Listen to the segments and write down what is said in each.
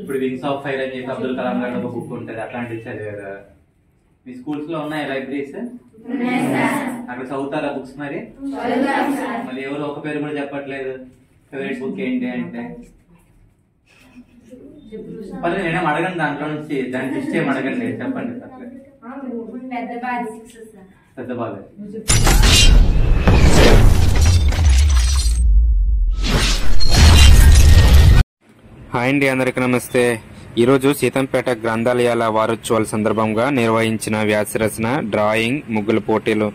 ఇప్పుడు wings of fire అని చెప్పి అబ్దుల్ కలాం గారి ఒక బుక్ ఉంటుంది, అట్లాంటివి చదివారా? మీ స్కూల్స్ లో ఉన్నాయి లైబ్రరీస్? అక్కడ చదువుతారా బుక్స్? మరి మళ్ళీ ఎవరు ఒక పేరు కూడా చెప్పట్లేదు. ఫేవరెట్ బుక్ ఏంటి అంటే పర్లేదు నేనేం అడగండి, దాంట్లో నుంచి దాన్ని లిస్ట్ ఏం అడగండి, చెప్పండి. పెద్ద బాగా. హాయ్ అండి, అందరికీ నమస్తే. ఈరోజు సీతంపేట గ్రంథాలయాల వారోత్సవాల సందర్భంగా నిర్వహించిన వ్యాసరచన, డ్రాయింగ్, ముగ్గుల పోటీలు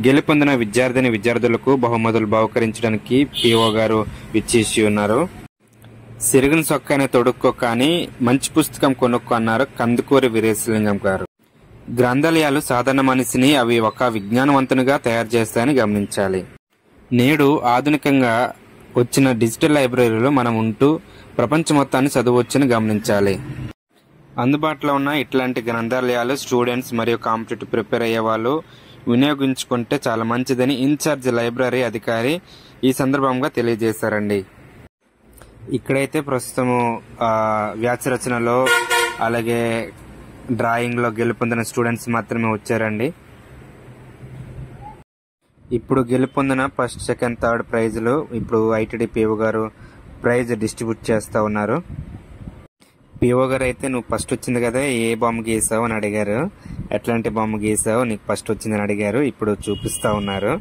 గెలుపొందిన విద్యార్థులకు బహుమతులు బహుకరించడానికి పిఓ గారు విచ్చేసి ఉన్నారు. సిరిగిన సొక్కానే తొడుక్కో కానీ మంచి పుస్తకం కొనుక్కో అన్నారు కందుకూరి వీరేశలింగం గారు. గ్రంథాలయాలు సాధారణ మనిషిని అవి ఒక విజ్ఞానవంతునిగా తయారు చేస్తాయని గమనించాలి. నేడు ఆధునికంగా వచ్చిన డిజిటల్ లైబ్రరీలో మనం ఉంటూ ప్రపంచ మొత్తాన్ని చదవచ్చని గమనించాలి. అందుబాటులో ఉన్న ఇట్లాంటి గ్రంథాలయాలు స్టూడెంట్స్ మరియు కాంపిటేటివ్ ప్రిపేర్ అయ్యే వాళ్ళు వినియోగించుకుంటే చాలా మంచిదని ఇన్ఛార్జ్ లైబ్రరీ అధికారి ఈ సందర్భంగా తెలియజేశారండి. ఇక్కడైతే ప్రస్తుతము వ్యాసరచనలో అలాగే డ్రాయింగ్ లో గెలుపొందిన స్టూడెంట్స్ మాత్రమే వచ్చారండి. ఇప్పుడు గెలుపొందిన ఫస్ట్, సెకండ్, థర్డ్ ప్రైజ్లు ఇప్పుడు ఐటీడీ పిఓ గారు ప్రైజ్ డిస్ట్రిబ్యూట్ చేస్తా ఉన్నారు. పిఓ గారు అయితే నువ్వు ఫస్ట్ వచ్చింది కదా, ఏ బొమ్మ గీసావు అని అడిగారు. ఎట్లాంటి బొమ్మ గీసావు, నీకు ఫస్ట్ వచ్చిందని అడిగారు. ఇప్పుడు చూపిస్తా ఉన్నారు.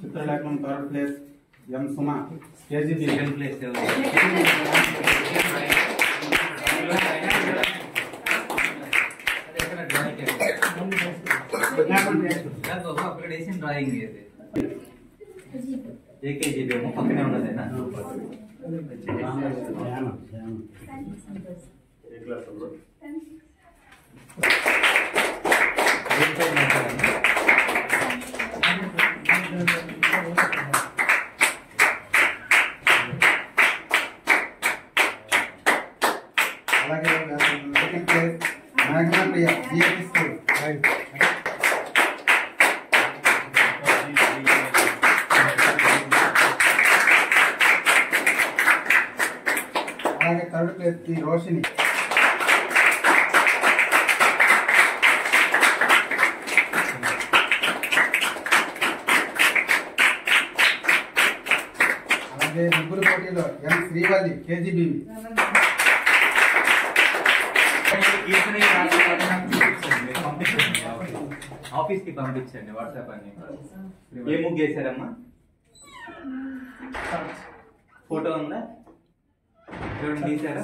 చిత్రలేఖనం థర్డ్ ప్లేస్ ఎం సుమా, కేజీబీ సెకండ్ ప్లేస్ డ్రాయింగ్ ఏకేజీబీ ఏమో పక్కనే ఉన్నదేనా? అలాగే సెకండ్ ప్లేస్ మేఘనా ప్రియ, జిఎపి స్కూల్. అలాగే థర్డ్ ప్లేస్ కి రోషిని. అలాగే ముగ్గురు పోటీలో ఎం శ్రీవల్లి, కేజీబీ. ఆఫీస్ కి పంపించండి వాట్సాప్ అని. ఏ ముగ్గు వేసారమ్మా? ఫోటో ఉందా? తీసారా?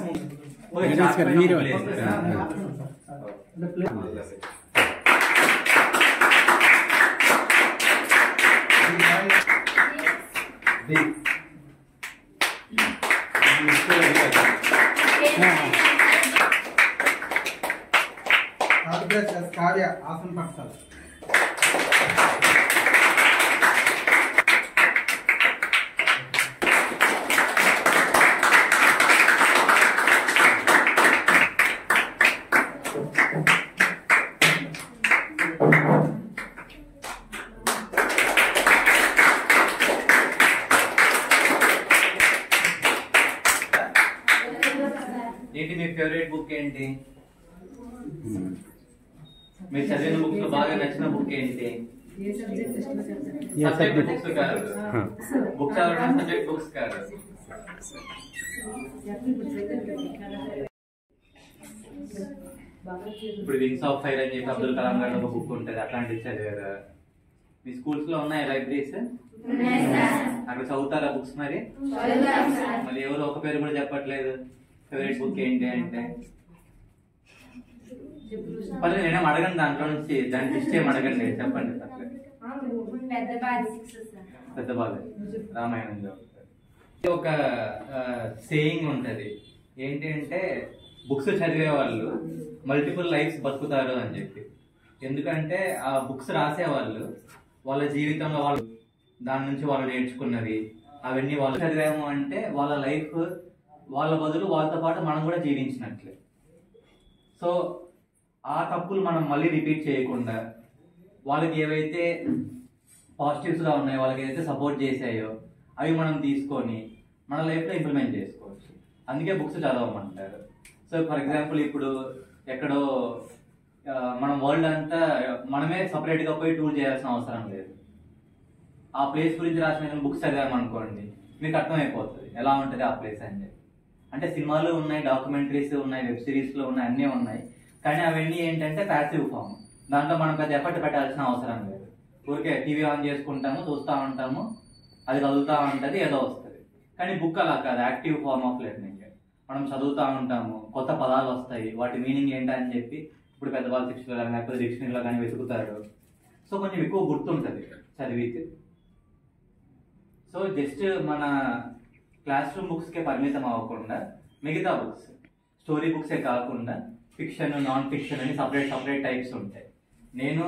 కావ్య, ఆసన పక్షాలు. ఏంటి మీ ఫేవరెట్ బుక్ ఏంటి? మీరు చదివిన బుక్స్ లో బాగా నచ్చిన బుక్ ఏంటి? సబ్జెక్ట్ బుక్స్ కాదు, బుక్ చదవడం సబ్జెక్ట్ బుక్స్ కాదు. ఇప్పుడు వింగ్స్ ఆఫ్ ఫైర్ అని చెప్పి అబ్దుల్ కలాం గారి ఒక బుక్ ఉంటుంది, అట్లాంటివి చదివారా? మీ స్కూల్స్ లో ఉన్నాయి లైబ్రరీస్? అక్కడ చదువుతారా బుక్స్? మరి మళ్ళీ ఎవరు ఒక పేరు కూడా చెప్పట్లేదు. ఫేవరెట్ బుక్ ఏంటి అంటే పర్లేదు నేనేం అడగండి, దాంట్లో నుంచి దాన్ని లిస్ట్ ఏం అడగండి, చెప్పండి. పెద్ద బాగా రామాయణంలో ఒక సేయింగ్ ఉంటది, ఏంటి అంటే బుక్స్ చదివే వాళ్ళు మల్టిపుల్ లైఫ్స్ బతుకుతారు అని చెప్పి. ఎందుకంటే ఆ బుక్స్ రాసే వాళ్ళు వాళ్ళ జీవితంలో దాని నుంచి వాళ్ళు నేర్చుకున్నవి అవన్నీ వాళ్ళు చదివాము అంటే వాళ్ళ లైఫ్ వాళ్ళ బదులు వాళ్ళతో పాటు మనం కూడా జీవించినట్లే. సో ఆ తప్పులు మనం మళ్ళీ రిపీట్ చేయకుండా వాళ్ళకి ఏవైతే పాజిటివ్స్గా ఉన్నాయో, వాళ్ళకి ఏదైతే సపోర్ట్ చేసాయో అవి మనం తీసుకొని మన లైఫ్లో ఇంప్లిమెంట్ చేసుకోవచ్చు. అందుకే బుక్స్ చదవమంటారు. సో ఫర్ ఎగ్జాంపుల్ ఇప్పుడు ఎక్కడో మనం వరల్డ్ అంతా మనమే సపరేట్గా పోయి టూర్ చేయాల్సిన అవసరం లేదు. ఆ ప్లేస్ గురించి రాసిన బుక్స్ చదివామనుకోండి, మీకు అర్థమైపోతుంది ఎలా ఉంటుంది ఆ ప్లేస్ అని చెప్పి. అంటే సినిమాలు ఉన్నాయి, డాక్యుమెంటరీస్ ఉన్నాయి, వెబ్ సిరీస్లో ఉన్నాయి, అన్నీ ఉన్నాయి. కానీ అవన్నీ ఏంటంటే ప్యాసివ్ ఫామ్. దాంట్లో మనం పెద్ద ఎఫర్ట్ పెట్టాల్సిన అవసరం లేదు. ఊరికే టీవీ ఆన్ చేసుకుంటాము, చూస్తూ ఉంటాము, అది కదులుతూ ఉంటుంది, ఏదో వస్తుంది. కానీ బుక్ అలా కాదు, యాక్టివ్ ఫార్మ్ ఆఫ్ లెర్నింగ్. మనం చదువుతూ ఉంటాము, కొత్త పదాలు వస్తాయి, వాటి మీనింగ్ ఏంటని చెప్పి ఇప్పుడు పెద్దవాళ్ళ శిక్షలో కానీ లేకపోతే డిక్షనరీలో కానీ వెతుకుతారు. సో కొంచెం ఎక్కువ గుర్తుంటుంది చదివితే. సో జస్ట్ మన క్లాస్ రూమ్ బుక్స్కే పరిమితం అవ్వకుండా మిగతా బుక్స్, స్టోరీ బుక్సే కాకుండా ఫిక్షన్, నాన్ ఫిక్షన్ అని సపరేట్ టైప్స్ ఉంటాయి. నేను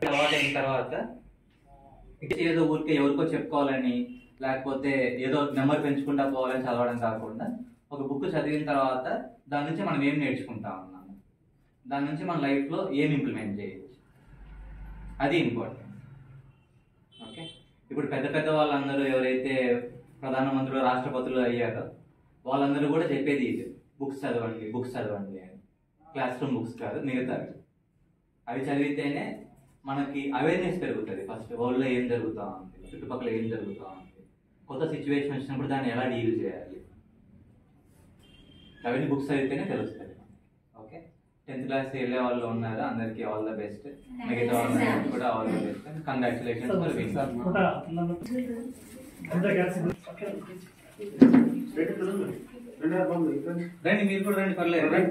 అలవాటు అయిన తర్వాత ఏదో ఊరికే ఎవరికో చెప్పుకోవాలని లేకపోతే ఏదో నెంబర్ పెంచుకుంటా పోవాలని చదవడం కాకుండా ఒక బుక్ చదివిన తర్వాత దాని నుంచి మనం ఏం నేర్చుకుంటా ఉన్నాము, దాని నుంచి మన లైఫ్లో ఏం ఇంప్లిమెంట్ చేయొచ్చు, అది ఇంపార్టెంట్. ఓకే, ఇప్పుడు పెద్ద వాళ్ళందరూ ఎవరైతే ప్రధానమంత్రులు, రాష్ట్రపతులు అయ్యారో వాళ్ళందరూ కూడా చెప్పేది ఇది, బుక్స్ చదవండి అని. క్లాస్ రూమ్ బుక్స్ కాదు, మిగతావి. అవి చదివితేనే మనకి అవేర్నెస్ పెరుగుతుంది. ఫస్ట్ వరల్డ్లో ఏం జరుగుతూ ఉంది, చుట్టుపక్కల ఏం జరుగుతూ ఉంది, కొత్త సిచ్యువేషన్ వచ్చినప్పుడు దాన్ని ఎలా డీల్ చేయాలి, అవన్నీ బుక్స్ చదివితేనే తెలుస్తుంది. ఓకే, 10th క్లాస్ వెళ్ళే వాళ్ళు ఉన్నారు, అందరికీ ఆల్ ద బెస్ట్. మిగతా వాళ్ళకి కూడా all the best. Congratulations for winning. రండి, మీరు కూడా రండి, పర్లేదు. రండి.